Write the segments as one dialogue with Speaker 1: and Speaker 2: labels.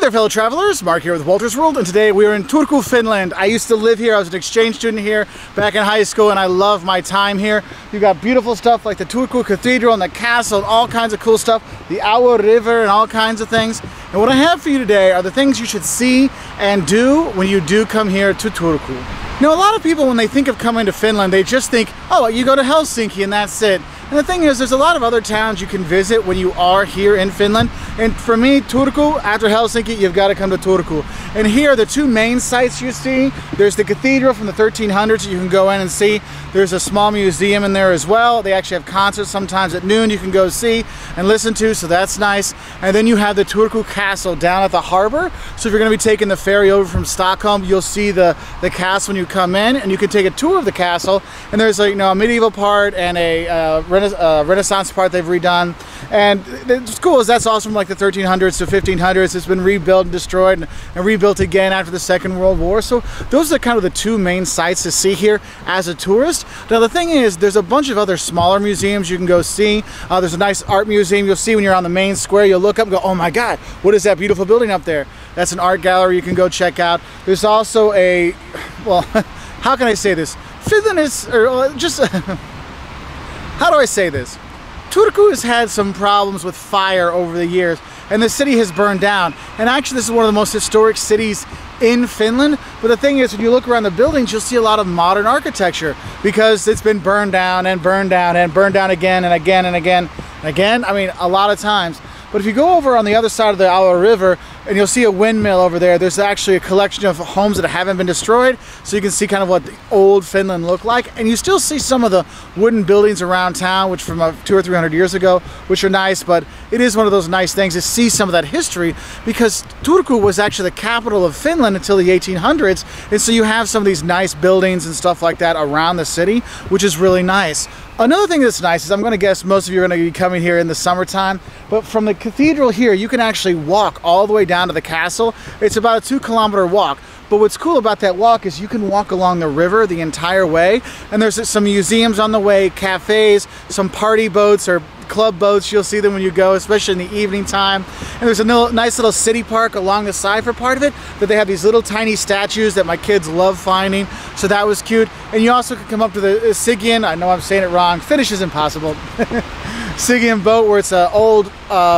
Speaker 1: there, fellow travelers. Mark here with Wolters World, and today we are in Turku, Finland. I used to live here. I was an exchange student here back in high school, and I love my time here. You've got beautiful stuff like the Turku Cathedral and the castle and all kinds of cool stuff, the River and all kinds of things. And what I have for you today are the things you should see and do when you do come here to Turku. Now, a lot of people, when they think of coming to Finland, they just think, oh, you go to Helsinki and that's it. And the thing is, there's a lot of other towns you can visit when you are here in Finland. And for me, Turku, after Helsinki, you've got to come to Turku. And here are the two main sites you see. There's the cathedral from the 1300s that you can go in and see. There's a small museum in there as well. They actually have concerts sometimes at noon you can go see and listen to, so that's nice. And then you have the Turku Castle down at the harbor. So if you're going to be taking the ferry over from Stockholm, you'll see the castle when you come in, and you can take a tour of the castle. And there's a medieval part and a Renaissance part they've redone. And what's cool is that's also from like the 1300s to 1500s. It's been rebuilt and destroyed and rebuilt again after the Second World War. So those are kind of the two main sites to see here as a tourist. Now the thing is, there's a bunch of other smaller museums you can go see. There's a nice art museum you'll see when you're on the main square. You'll look up and go, oh my God, what is that beautiful building up there? That's an art gallery you can go check out. There's also a, well, how can I say this? Finland is, or just, how do I say this? Turku has had some problems with fire over the years, and the city has burned down. And actually, this is one of the most historic cities in Finland. But the thing is, when you look around the buildings, you'll see a lot of modern architecture because it's been burned down and burned down and burned down again and again and again and again. I mean, a lot of times. But if you go over on the other side of the River, and you'll see a windmill over there, there's actually a collection of homes that haven't been destroyed, so you can see kind of what the old Finland looked like. And you still see some of the wooden buildings around town, which from 200 or 300 years ago, which are nice. But it is one of those nice things to see some of that history, because Turku was actually the capital of Finland until the 1800s. And so you have some of these nice buildings and stuff like that around the city, which is really nice. Another thing that's nice is, I'm going to guess most of you are going to be coming here in the summertime, but from the cathedral here, you can actually walk all the way down to the castle. It's about a 2-kilometer walk. But what's cool about that walk is you can walk along the river the entire way, and there's some museums on the way, cafes, some party boats or club boats. You'll see them when you go, especially in the evening time. And there's a nice little city park along the side for part of it, that they have these little tiny statues that my kids love finding, so that was cute. And you also could come up to the Sigian, I know I'm saying it wrong, Finnish is impossible, Sigian boat, where it's an old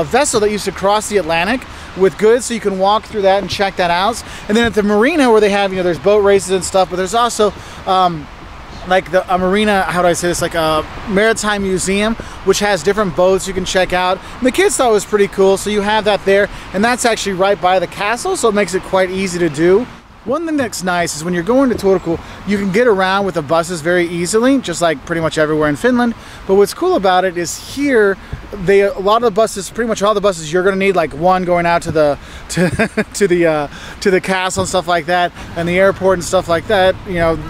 Speaker 1: vessel that used to cross the Atlantic with goods, so you can walk through that and check that out. And then at the marina, where they have, there's boat races and stuff, but there's also like a marina, how do I say this, like a maritime museum, which has different boats you can check out. And the kids thought it was pretty cool, so you have that there, and that's actually right by the castle, so it makes it quite easy to do. One thing that's nice is when you're going to Turku, you can get around with the buses very easily, just like pretty much everywhere in Finland. But what's cool about it is here, a lot of the buses, pretty much all the buses, you're going to need like one going out to the to the castle and stuff like that, and the airport and stuff like that.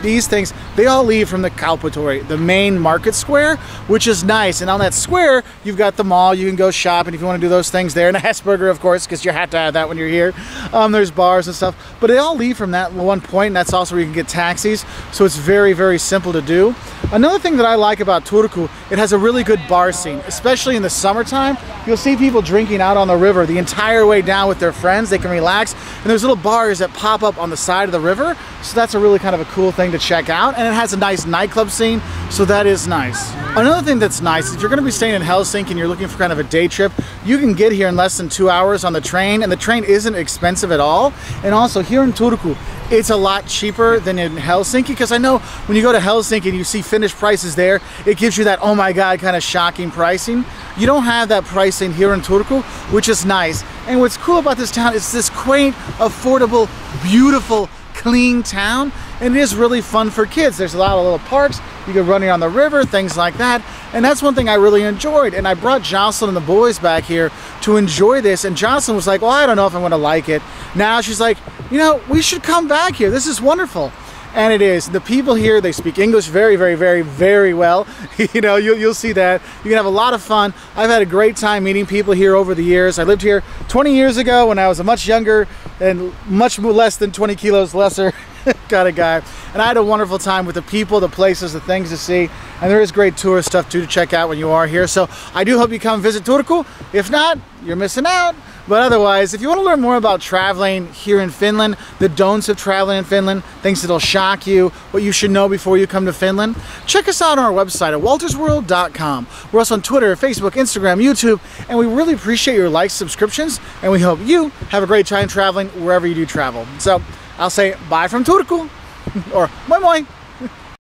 Speaker 1: These things, they all leave from the Kaupatori, the main market square, which is nice. And on that square, you've got the mall. You can go shopping if you want to do those things there, and a Hesburger, of course, because you have to have that when you're here. There's bars and stuff, but they all leave from that one point, and that's also where you can get taxis. So it's very, very simple to do. Another thing that I like about Turku, it has a really good bar scene, especially in the summertime. You'll see people drinking out on the river the entire way down with their friends. They can relax, and there's little bars that pop up on the side of the river, so that's a really kind of a cool thing to check out. And it has a nice nightclub scene, so that is nice. Another thing that's nice, if you're going to be staying in Helsinki and you're looking for kind of a day trip, you can get here in less than 2 hours on the train, and the train isn't expensive at all. And also here in Turku, it's a lot cheaper than in Helsinki, because I know when you go to Helsinki and you see Finnish prices there, it gives you that oh my God kind of shocking pricing. You don't have that pricing here in Turku, which is nice. And what's cool about this town is this quaint, affordable, beautiful, clean town, and it is really fun for kids. There's a lot of little parks, you can run on the river, things like that, and that's one thing I really enjoyed. And I brought Jocelyn and the boys back here to enjoy this, and Jocelyn was like, well, I don't know if I'm going to like it. Now she's like, we should come back here, this is wonderful. And it is. The people here, they speak English very, very, very, very well. You'll see that. You can have a lot of fun. I've had a great time meeting people here over the years. I lived here 20 years ago when I was a much younger and much less than 20 kilos lesser kind of guy. And I had a wonderful time with the people, the places, the things to see. And there is great tourist stuff too to check out when you are here. So I do hope you come visit Turku. If not, you're missing out. But otherwise, if you want to learn more about traveling here in Finland, the don'ts of traveling in Finland, things that'll shock you, what you should know before you come to Finland, check us out on our website at woltersworld.com. We're also on Twitter, Facebook, Instagram, YouTube, and we really appreciate your likes, subscriptions, and we hope you have a great time traveling wherever you do travel. So I'll say bye from Turku, or moi moi!